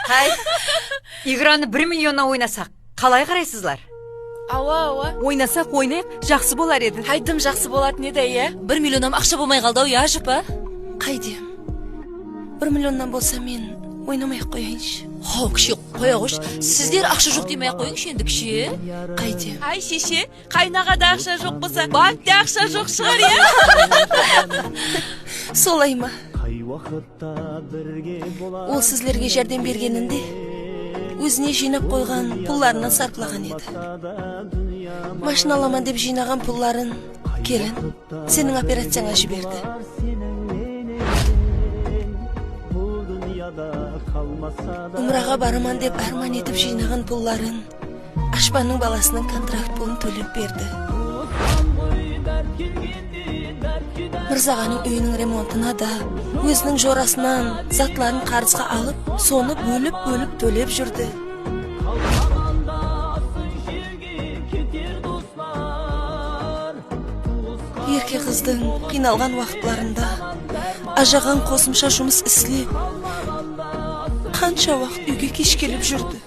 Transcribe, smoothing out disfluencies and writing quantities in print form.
Қай, играны 1 миллионнан ойнасақ, қалай қарайсызлар? Ава. Ойнасақ ойнайық, жақсы болар еді. Хайдым жақсы болатын еді, иә. 1 миллионнан ақша болмай қалды ау, я жыпа? Қайдем. 1 миллионнан болса мен ойнамай-ақ қояйыншы. Хау, кіші, қоя қош. Сіздер ақша жоқ демей-ақ қойыңшы енді, кіші. Қайдем. Ай, шеше, қайнағада ақша жоқ болса, банкте ақша жоқ шығар, иә? Солай ма? Ол сіздерге жәрдем бергенінде өзіне жинап қойған пұлларынан сарплаған еді. Машина аламан деп жинаған пұлларын келін сенің операцияңа жіберді. Умраға бараман деп арман етіп жинаған пұлларын Ашпанның баласының контракт пұлын төлеп берді. Мырзағаның үйінің ремонтына да өзінің жорасынан затларын қарызға алып, соны бөліп төлеп жүрді. Ерке қыздың қиналған уақытларында ажаған қосымша жұмыс істеп, қанша уақыт үйге кеш келіп жүрді.